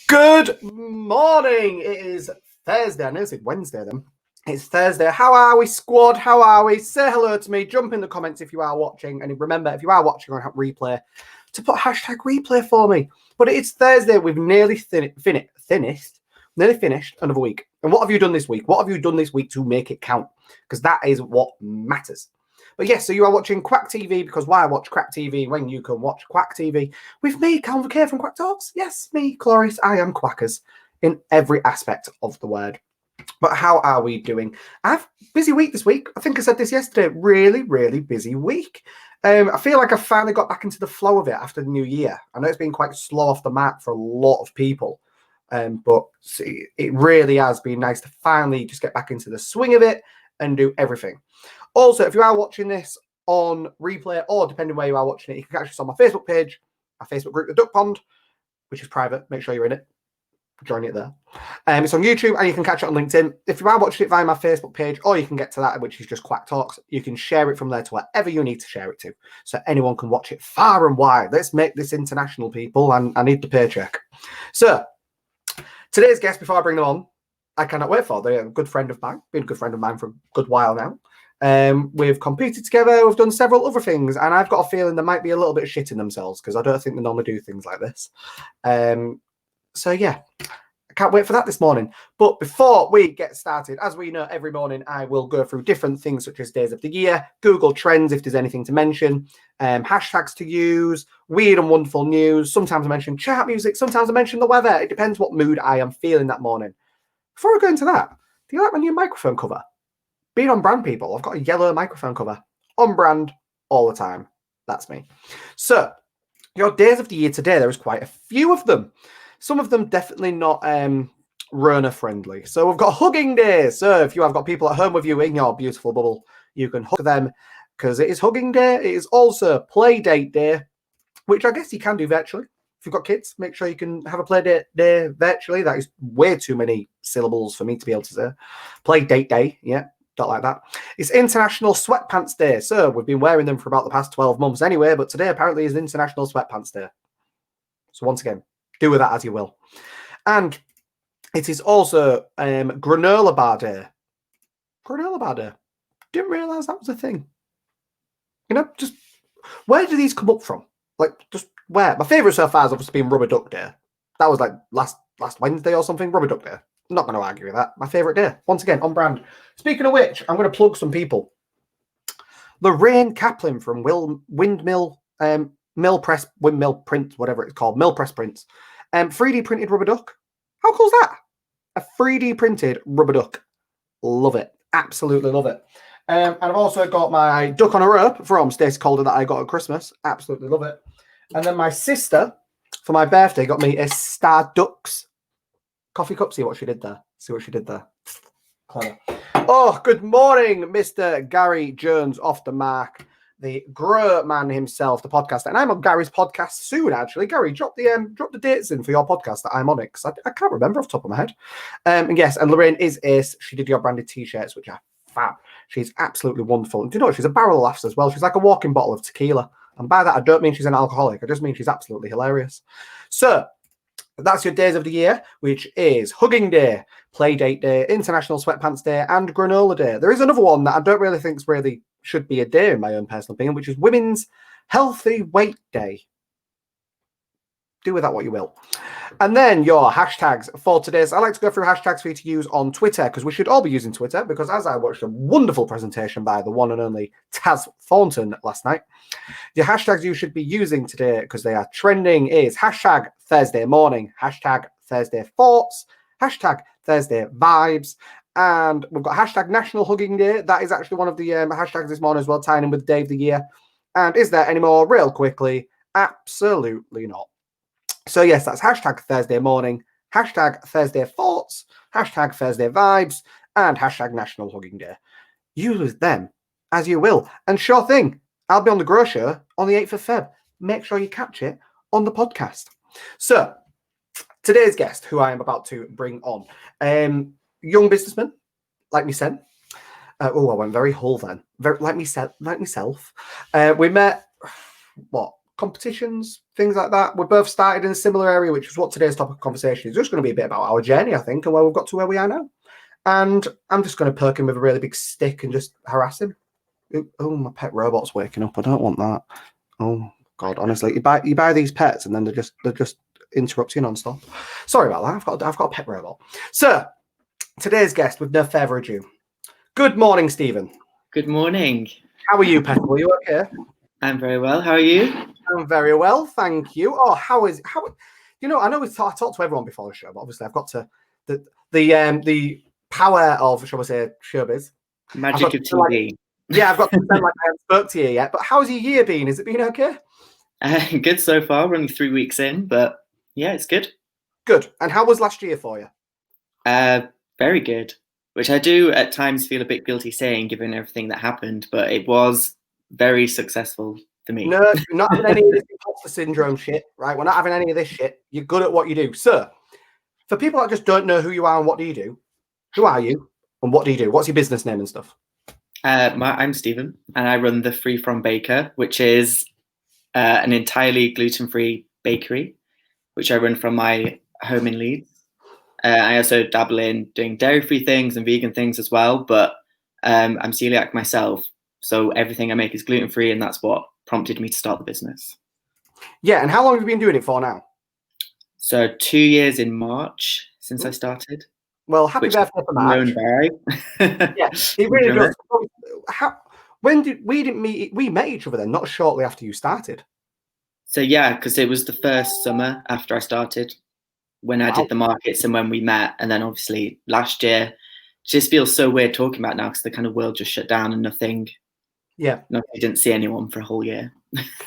Good morning. It is Thursday. I know it's Wednesday then. It's Thursday. How are we, squad? How are we? Say hello to me. Jump in the comments if you are watching. And remember, if you are watching on replay, to put hashtag replay for me. But it's Thursday. We've nearly finished another week. And what have you done this week? What have you done this week to make it count? Because that is what matters. But yes, so you are watching Kwak TV, because why watch Kwak TV when you can watch Kwak TV with me, Calvin K from Kwak Talks? Yes, me, Cloris. I am Quackers in every aspect of the word. But how are we doing? I've busy week this week. I think I said this yesterday. Really, really busy week. I feel like I finally got back into the flow of it after the new year. I know it's been quite slow off the mark for a lot of people. But it really has been nice to finally just get back into the swing of it and do everything. Also, if you are watching this on replay, or depending where you are watching it, you can catch us on my Facebook page, our Facebook group, The Duck Pond, which is private. Make sure you're in it. Join it there. It's on YouTube, and you can catch it on LinkedIn. If you are watching it via my Facebook page, or you can get to that, which is just Kwak Talks, you can share it from there to wherever you need to share it to, so anyone can watch it far and wide. Let's make this international, people, and I need the paycheck. So, today's guest, before I bring them on, I cannot wait for. They're a good friend of mine, been a good friend of mine for a good while now. We've competed together, we've done several other things, and I've got a feeling they might be a little bit shitting themselves, because I don't think they normally do things like this. So yeah, I can't wait for that this morning. But before we get started, as we know, every morning I will go through different things such as days of the year, Google Trends if there's anything to mention, hashtags to use, weird and wonderful news. Sometimes I mention chart music, sometimes I mention the weather. It depends what mood I am feeling that morning. Before we go into that, do you like my new microphone cover? Being on brand, people, I've got a yellow microphone cover. On brand all the time. That's me. So, your days of the year today, there is quite a few of them. Some of them definitely not Rona friendly. So we've got hugging day. So if you have got people at home with you in your beautiful bubble, you can hug them because it is hugging day. It is also play date day, which I guess you can do virtually. If you've got kids, make sure you can have a play date day virtually. That is way too many syllables for me to be able to say. Play date day, yeah. Don't like that. It's International Sweatpants Day. So we've been wearing them for about the past 12 months anyway, but today apparently is International Sweatpants Day. So once again, do with that as you will. And it is also Granola Bar Day. Granola Bar Day. Didn't realise that was a thing. You know, just where do these come up from? Like, just where? My favourite so far has obviously been Rubber Duck Day. That was like last Wednesday or something. Rubber Duck Day. I'm not going to argue with that. My favourite day. Once again, on brand. Speaking of which, I'm going to plug some people. Lorraine Kaplan from Windmill Print, whatever it's called. Mill Press Prints. 3D printed rubber duck. How cool is that? A 3D printed rubber duck. Love it. Absolutely love it. And I've also got my duck on a rope from Stacey Calder that I got at Christmas. Absolutely love it. And then my sister, for my birthday, got me a Star Ducks coffee cup. See what she did there. Clever. Oh, good morning, Mr. Gary Jones off the mark, the Grow Man himself, the podcaster. And I'm on Gary's podcast soon, actually. Gary, drop the dates in for your podcast that I'm on it, because I can't remember off the top of my head. And yes, and Lorraine is ace. She did your branded t-shirts, which are fab. She's absolutely wonderful. And do you know what? She's a barrel of laughs as well. She's like a walking bottle of tequila. And by that, I don't mean she's an alcoholic. I just mean she's absolutely hilarious. So, that's your days of the year, which is Hugging Day, Play Date Day, International Sweatpants Day, and Granola Day. There is another one that I don't really think really should be a day, in my own personal opinion, which is Women's Healthy Weight Day. Do with that what you will. And then your hashtags for today's. I like to go through hashtags for you to use on Twitter, because we should all be using Twitter, because as I watched a wonderful presentation by the one and only Taz Thornton last night, the hashtags you should be using today, because they are trending, is hashtag Thursday morning, hashtag Thursday thoughts, hashtag Thursday vibes, and we've got hashtag National Hugging Day. That is actually one of the hashtags this morning as well, tying in with Day of the Year. And is there any more? Real quickly, absolutely not. So yes, that's hashtag Thursday morning, hashtag Thursday thoughts, hashtag Thursday vibes, and hashtag National Hugging Day. Use them as you will. And sure thing, I'll be on the Grow Show on the 8th of Feb. Make sure you catch it on the podcast. So, today's guest, who I am about to bring on, young businessman, like myself. I went very whole then. Like myself. We met, competitions, things like that. We both started in a similar area, which is what today's topic of conversation is. Just going to be a bit about our journey, I think, and where we've got to where we are now. And I'm just going to perk him with a really big stick and just harass him. Oh, my pet robot's waking up. I don't want that. Oh God, honestly, you buy these pets and then they're just interrupting non-stop. Sorry about that. I've got a pet robot. So today's guest, with no further ado, good morning, Stephen. Good morning. How are you, Petal? Are you okay? I'm very well. How are you? I'm very well, thank you. Oh, how? You know, I know I talked to everyone before the show, but obviously I've got to the power of, shall we say, showbiz. Magic of TV. I've got to pretend like I haven't spoke to you yet. But how's your year been? Has it been okay? Good so far. We're only 3 weeks in, but yeah, it's good. Good. And how was last year for you? Very good. Which I do at times feel a bit guilty saying, given everything that happened, but it was very successful for me. No, you're not having any of this imposter syndrome shit, right? We're not having any of this shit. You're good at what you do. So, for people that just don't know who you are and what do you do, who are you and what do you do? What's your business name and stuff? I'm Stephen, and I run the Free From Baker, which is an entirely gluten-free bakery, which I run from my home in Leeds. I also dabble in doing dairy-free things and vegan things as well, but I'm celiac myself, so everything I make is gluten-free, and that's what prompted me to start the business. Yeah, and how long have you been doing it for now? So 2 years in March since I started. Well, happy birthday for March. Yeah, it really does. We met each other then, not shortly after you started. So yeah, because it was the first summer after I started when I did the markets and when we met. And then obviously last year, it just feels so weird talking about now because the kind of world just shut down and nothing. Yeah. I didn't see anyone for a whole year.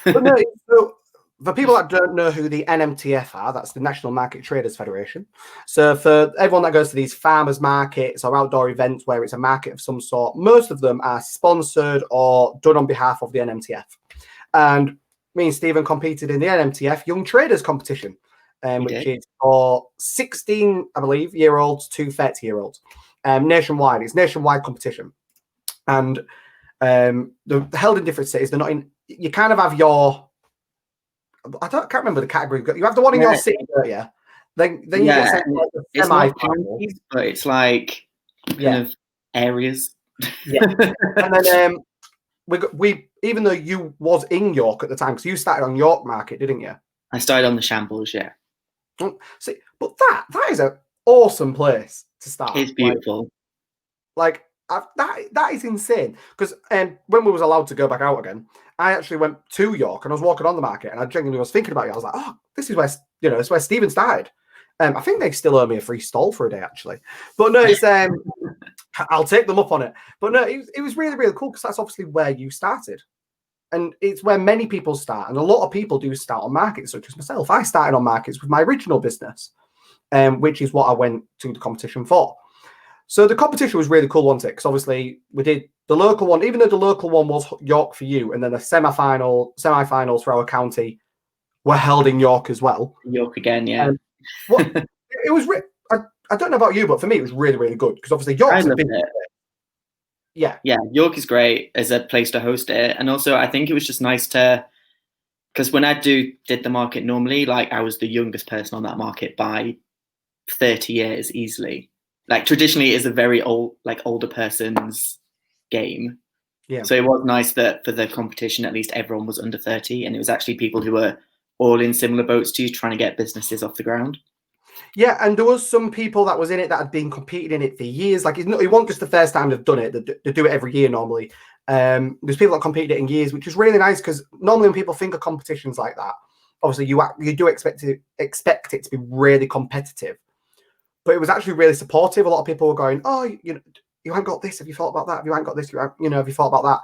But no, so for people that don't know who the NMTF are, that's the National Market Traders Federation. So for everyone that goes to these farmers markets or outdoor events where it's a market of some sort, most of them are sponsored or done on behalf of the NMTF. And me and Stephen competed in the NMTF Young Traders competition, which is for 16, I believe, year-olds to 30-year-olds, nationwide. It's nationwide competition. And they're held in different cities. They're not in, you kind of have your, can't remember the category. You have the one in your city, don't you? Then you get the semi-final. But it's like kind of areas. Yeah. And then we even though you was in York at the time, because you started on York Market, didn't you? I started on the Shambles, yeah. See, but that is an awesome place to start. It's beautiful. That is insane. Because when we was allowed to go back out again, I actually went to York and I was walking on the market and I genuinely was thinking about it. I was like, oh, this is where it's where Stephen started. I think they still owe me a free stall for a day, actually. But no, it's I'll take them up on it. But no, it was really, really cool because that's obviously where you started. And it's where many people start. And a lot of people do start on markets, such as myself. I started on markets with my original business, which is what I went to the competition for. So the competition was really cool, wasn't it? Because obviously we did the local one, even though the local one was York for you, and then the semi-finals for our county were held in York as well. York again, yeah. It was. I don't know about you, but for me, it was really, really good because obviously York's a big. Yeah, York is great as a place to host it, and also I think it was just nice to, because when I did the market normally, like I was the youngest person on that market by 30 years easily. Like traditionally, it is a very older person's game. Yeah. So it was nice that for the competition, at least everyone was under 30, and it was actually people who were all in similar boats to you, trying to get businesses off the ground. Yeah, and there was some people that was in it that had been competing in it for years. Like it wasn't just the first time they've done it; they do it every year normally. There's people that competed it in years, which is really nice because normally when people think of competitions like that, obviously you do expect it to be really competitive. But it was actually really supportive. A lot of people were going, "Oh, you haven't got this. Have you thought about that? Have you haven't got this? Have you thought about that?"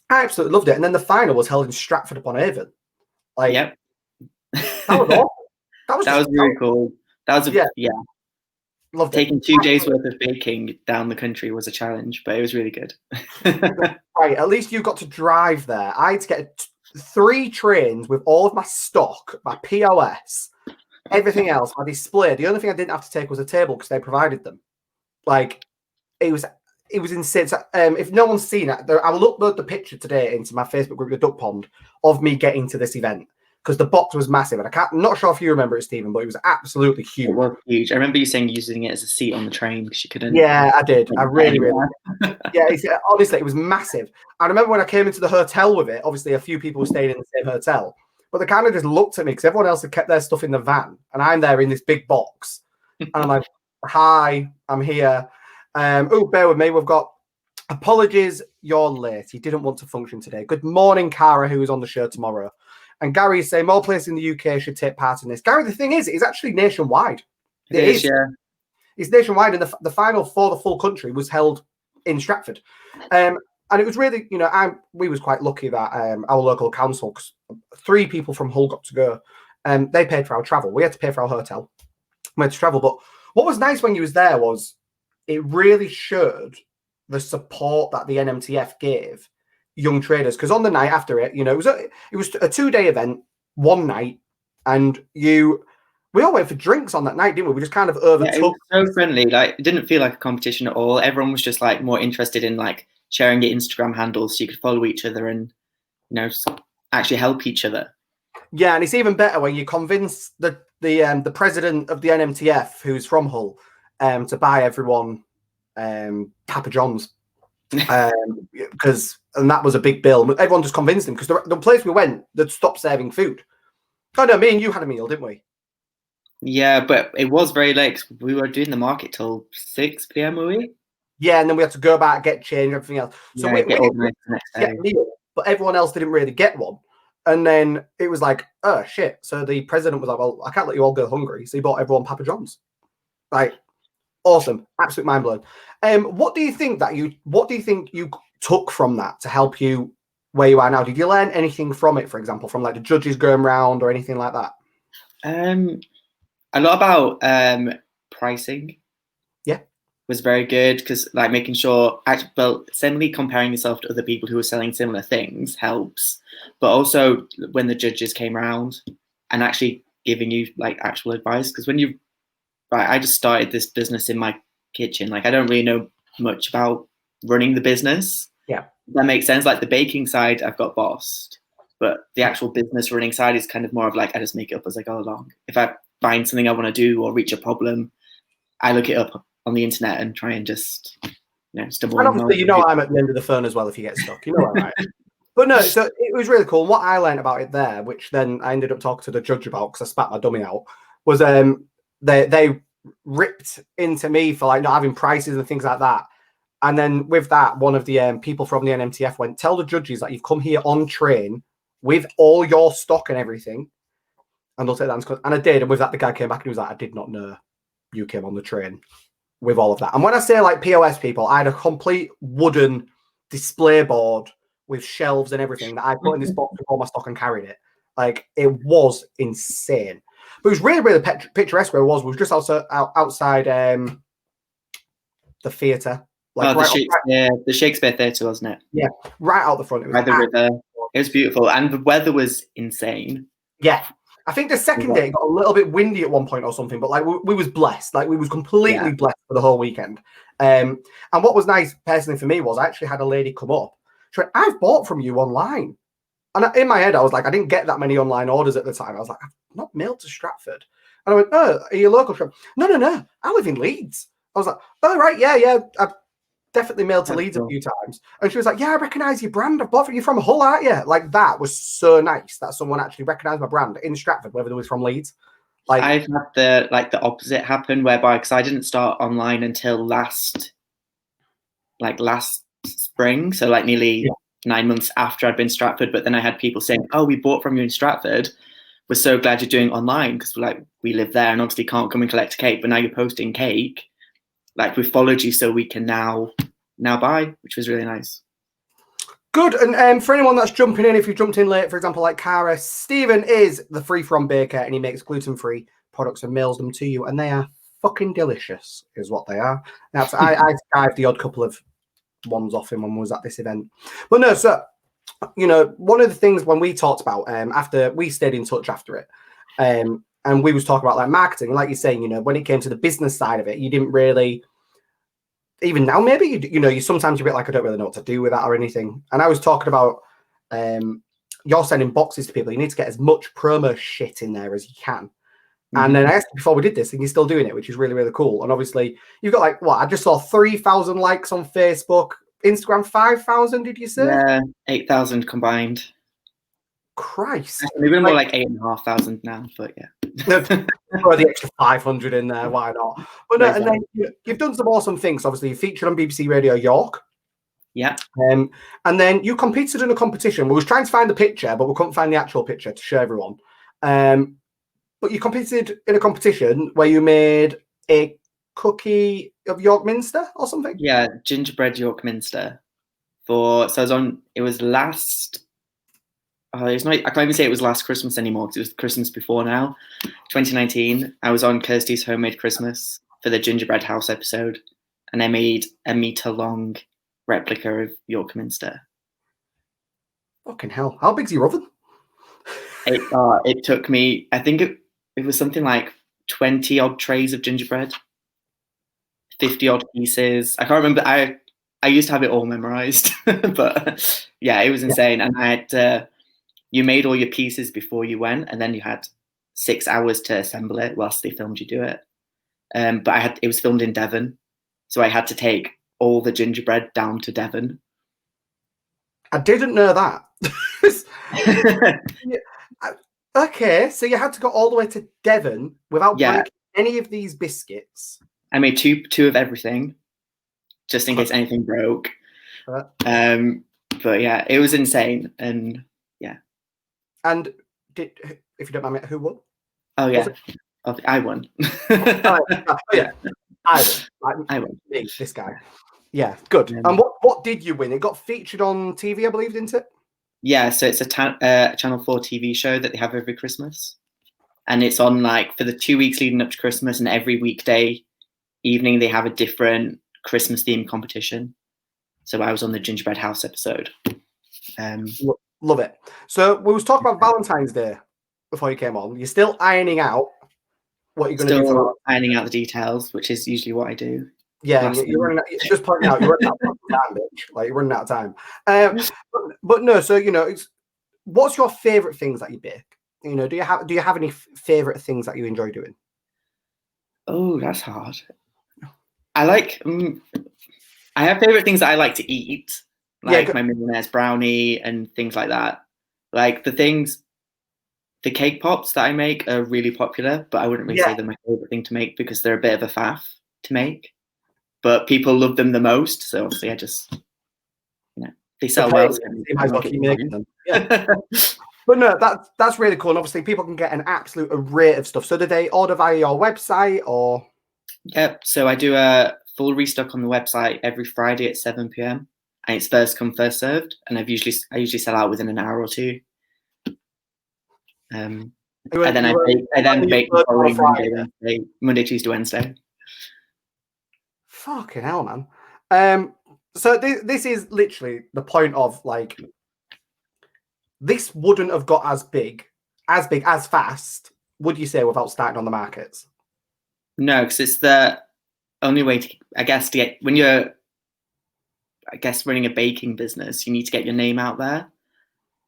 I absolutely loved it. And then the final was held in Stratford upon Avon. Yep. That was awesome. That was really cool. That was Loved taking it. 2 days worth of baking down the country was a challenge, but it was really good. Right, at least you got to drive there. I had to get 3 trains with all of my stock, my POS, everything else, my display. The only thing I didn't have to take was a table because they provided them. Like, it it was insane. So, if no one's seen it, I will upload the picture today into my Facebook group, the Duck Pond, of me getting to this event because the box was massive. And I'm not sure if you remember it, Stephen, but it was absolutely huge. It was huge. I remember you saying using it as a seat on the train because you couldn't. Yeah, I did. I really. Yeah, honestly, it was massive. I remember when I came into the hotel with it, obviously a few people were staying in the same hotel, but they kind of just looked at me because everyone else had kept their stuff in the van and I'm there in this big box. And I'm like, hi, I'm here. Oh, bear with me. We've got apologies, you're late. You didn't want to function today. Good morning, Cara, who is on the show tomorrow. And Gary is saying more places in the UK should take part in this. Gary, the thing is, it's actually nationwide. It is, yeah. It's nationwide, and the final for the full country was held in Stratford. And it was really, we was quite lucky that our local council, 3 people from Hull got to go, and they paid for our travel. We had to pay for our hotel. We had to travel. But what was nice when you was there was it really showed the support that the NMTF gave young traders. Because on the night after it, it was a 2-day event, one night, and we all went for drinks on that night, didn't we? We just kind of overtook. Yeah, it was so friendly. Like, it didn't feel like a competition at all. Everyone was just like more interested in like sharing your Instagram handles so you could follow each other and actually help each other. Yeah, and it's even better when you convince the president of the NMTF, who's from Hull, to buy everyone Papa John's, because that was a big bill. Everyone just convinced him because the place we went, they'd stopped serving food. Oh no, me and you had a meal, didn't we? Yeah, but it was very late. We were doing the market till 6 p.m. were we? Yeah, and then we had to go back, get changed, everything else. So we get organised the next day. Meal, but everyone else didn't really get one. And then it was like, oh shit. So the president was like, well, I can't let you all go hungry. So he bought everyone Papa John's. Like, awesome. Absolute mind blowing. What do you think you took from that to help you where you are now? Did you learn anything from it, for example, from like the judges going round or anything like that? A lot about pricing. Yeah, was very good because like making sure, simply comparing yourself to other people who are selling similar things helps. But also when the judges came around and actually giving you like actual advice, because I just started this business in my kitchen. Like I don't really know much about running the business. Yeah, that makes sense. Like the baking side, I've got bossed, but the actual business running side is kind of more of like I just make it up as I go along. If I find something I want to do or reach a problem, I look it up on the internet and try and just stumble. And obviously, I'm at the end of the phone as well if you get stuck. You know what, right? But no, so it was really cool. And what I learned about it there, which then I ended up talking to the judge about because I spat my dummy out, was they ripped into me for like not having prices and things like that. And then with that, one of the people from the NMTF went, tell the judges that you've come here on train with all your stock and everything. And they'll take that. And I did. And with that, the guy came back and he was like, I did not know you came on the train with all of that. And when I say like POS people, I had a complete wooden display board with shelves and everything that I put in this box with all my stock and carried it. Like, it was insane. But it was really, really picturesque where it was. We were just outside the theatre. Like the Shakespeare Theatre, wasn't it? Yeah, right out the front. It was by the river. It was beautiful. And the weather was insane. Yeah. I think the second day it got a little bit windy at one point or something, but like we was blessed. Like we was completely blessed for the whole weekend. And what was nice personally for me was I actually had a lady come up. She went, I've bought from you online. And in my head, I was like, I didn't get that many online orders at the time. I was like, I've not mailed to Stratford. And I went, oh, are you local? No. I live in Leeds. I was like, oh, right. Yeah. I've definitely mailed to Leeds a few times. And she was like, yeah, I recognise your brand. I've bought from you from Hull, aren't you? Like, that was so nice that someone actually recognised my brand in Stratford, whether it was from Leeds. Like, I've had the opposite happen, whereby, because I didn't start online until last spring, so like nearly 9 months after I'd been Stratford. But then I had people saying, oh, we bought from you in Stratford. We're so glad you're doing online because we live there and obviously can't come and collect a cake, but now you're posting cake. Like, we followed you so we can now buy, which was really nice. Good. And for anyone that's jumping in, if you jumped in late, for example, like Cara, Stephen is the Free From Baker and he makes gluten-free products and mails them to you. And they are fucking delicious, is what they are. That's I skived the odd couple of ones off him when we was at this event. But no, so, one of the things when we talked about, after we stayed in touch after it, and we was talking about like marketing, like you're saying, when it came to the business side of it, you didn't really even now, maybe you sometimes you're a bit like, I don't really know what to do with that or anything. And I was talking about you're sending boxes to people. You need to get as much promo shit in there as you can. And then I asked you before we did this, and you're still doing it, which is really, really cool. And obviously, you've got like what? I just saw 3,000 likes on Facebook, Instagram 5,000. Did you say? Yeah, 8,000 combined. Christ, Maybe more like 8,500 now, but yeah. Throw the extra 500 in there. Why not? But no, and then you've done some awesome things. Obviously, you featured on BBC Radio York. Yeah. And then you competed in a competition. We was trying to find the picture, but we couldn't find the actual picture to show everyone. But you competed in a competition where you made a cookie of York Minster or something? Yeah, gingerbread York Minster. So I was on, it was last, it's not, I can't even say it was last Christmas anymore because it was Christmas before now. 2019, I was on Kirsty's Homemade Christmas for the Gingerbread House episode, and I made a meter-long replica of York Minster. Fucking hell. How big's your oven? It took me, I think it was something like 20 odd trays of gingerbread, 50 odd pieces. I can't remember. I used to have it all memorized, but yeah, it was insane. And I had you made all your pieces before you went, and then you had 6 hours to assemble it whilst they filmed you do it. But it was filmed in Devon, so I had to take all the gingerbread down to Devon. I didn't know that. Okay, so you had to go all the way to Devon without breaking any of these biscuits. I made two of everything, just in case anything broke. But yeah, it was insane, and yeah. And if you don't mind me, who won? Oh yeah, I won. Yeah, I won. I won. Me, this guy. Yeah, good. And what did you win? It got featured on TV, I believe, didn't it? Yeah, so it's a Channel 4 TV show that they have every Christmas. And it's on like for the 2 weeks leading up to Christmas, and every weekday evening they have a different Christmas themed competition. So I was on the Gingerbread House episode. Love it. So we was talking about Valentine's Day before you came on. You're still ironing out what you're going to do for Valentine's Day. Ironing out the details, which is usually what I do. Yeah, you're running out, just pointing out you're running out of time, bitch. Like you're running out of time. But no, so what's your favorite things that you bake? Do you have any favorite things that you enjoy doing? Oh, that's hard. I like. I have favorite things that I like to eat, like my millionaire's brownie and things like that. Like the cake pops that I make are really popular, but I wouldn't really say they're my favorite thing to make because they're a bit of a faff to make. But people love them the most, so obviously I just, they sell well. So you might as well keep making them. Yeah. But no, that's really cool. And obviously people can get an absolute array of stuff. So do they order via your website or? Yep. So I do a full restock on the website every Friday at 7 p.m. and it's first come, first served. And I usually sell out within an hour or two. And then I bake the following Monday, Tuesday, Wednesday. Fucking hell, man. So this is literally the point of like, this wouldn't have got as big, as fast, would you say, without starting on the markets? No, because it's the only way to get, when you're, running a baking business, you need to get your name out there.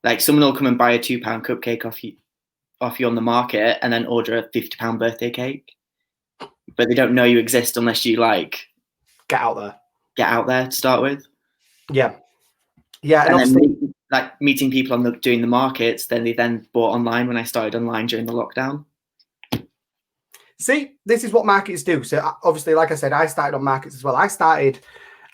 Like someone will come and buy a £2 cupcake off you on the market and then order a £50 birthday cake. But they don't know you exist unless you get out there to start with. Yeah, and then meeting people doing the markets. Then they bought online when I started online during the lockdown. See, this is what markets do. So obviously, like I said, I started on markets as well.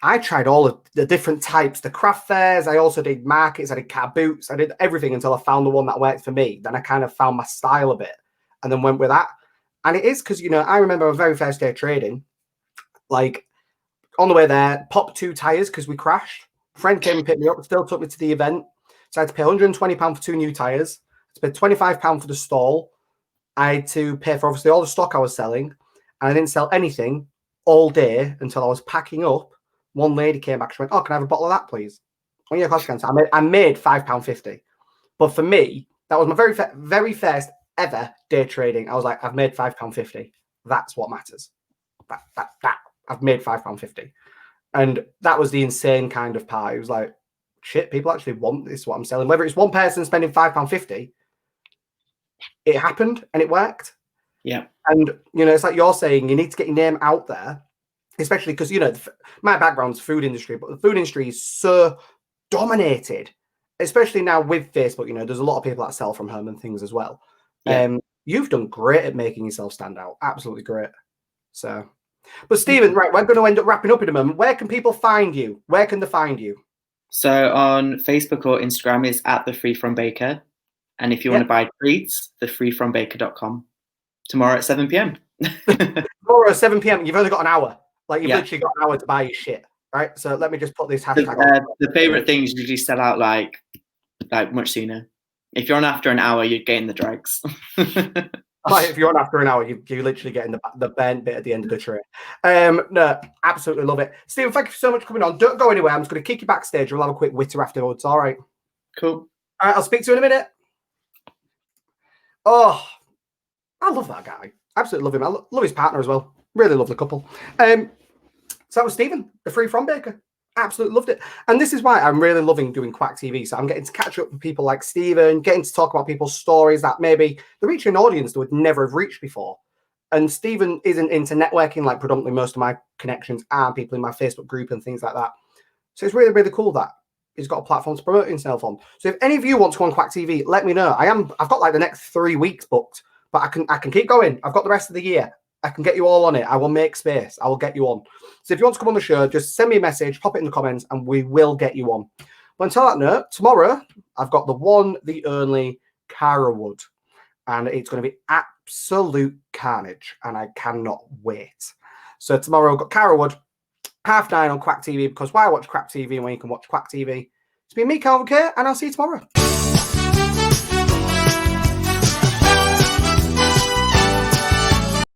I tried all of the different types, the craft fairs. I also did markets. I did car boots. I did everything until I found the one that worked for me. Then I kind of found my style a bit and then went with that. And it is because, I remember my very first day of trading, like on the way there, popped 2 tires because we crashed. A friend came and picked me up, still took me to the event. So I had to pay £120 for 2 new tires. I had to pay £25 for the stall. I had to pay for obviously all the stock I was selling. And I didn't sell anything all day until I was packing up. One lady came back. She went, "Oh, can I have a bottle of that, please?" Oh, yeah, of course I can. I made £5.50. But for me, that was my very first ever day trading. I was like, I've made £5.50. That's what matters. That I've made £5.50. And that was the insane kind of part. It was like, shit, people actually want this, what I'm selling. Whether it's one person spending £5.50, it happened and it worked. Yeah. And, you know, it's like you're saying, you need to get your name out there, especially because, you know, my background's food industry, but the food industry is so dominated, especially now with Facebook. You know, there's a lot of people that sell from home and things as well. Yeah. You've done great at making yourself stand out. Absolutely great. So, but Stephen, right, we're going to end up wrapping up in a moment. Where can people find you? Where can they find you? So on Facebook or Instagram is at the Free From Baker. And if you want to buy treats, thefreefrombaker.com. Tomorrow at 7 p.m. Tomorrow at 7 p.m. You've only got an hour. Like, you've literally got an hour to buy your shit. Right. So let me just put this hashtag on. The favorite things usually sell out like much sooner. If you're on after an hour, you're getting the dregs. Like, if you're on after an hour, you're literally getting the burnt bit at the end of the tray. No, absolutely love it. Stephen, thank you so much for coming on. Don't go anywhere. I'm just going to kick you backstage. We'll have a quick witter afterwards. All right. Cool. All right. I'll speak to you in a minute. Oh, I love that guy. Absolutely love him. I love his partner as well. Really lovely couple. So that was Stephen, the Free From Baker. Absolutely loved it. And this is why I'm really loving doing Kwak TV. So I'm getting to catch up with people like Stephen, getting to talk about people's stories that maybe they're reaching an audience that would never have reached before. And Stephen isn't into networking like predominantly most of my connections are people in my Facebook group and things like that. So it's really, really cool that he's got a platform to promote himself on. So if any of you want to go on Kwak TV, let me know. I've got like the next 3 weeks booked, but I can keep going. I've got the rest of the year. I can get you all on it. I will make space. I will get you on. So if you want to come on the show, just send me a message, pop it in the comments, and we will get you on. But until that note, tomorrow, I've got the one, the only Cara Wood. And it's going to be absolute carnage. And I cannot wait. So tomorrow, I've got Cara Wood, 9:30 on Kwak TV, because why watch Kwak TV when you can watch Kwak TV? It's been me, Calvin Kerr, and I'll see you tomorrow.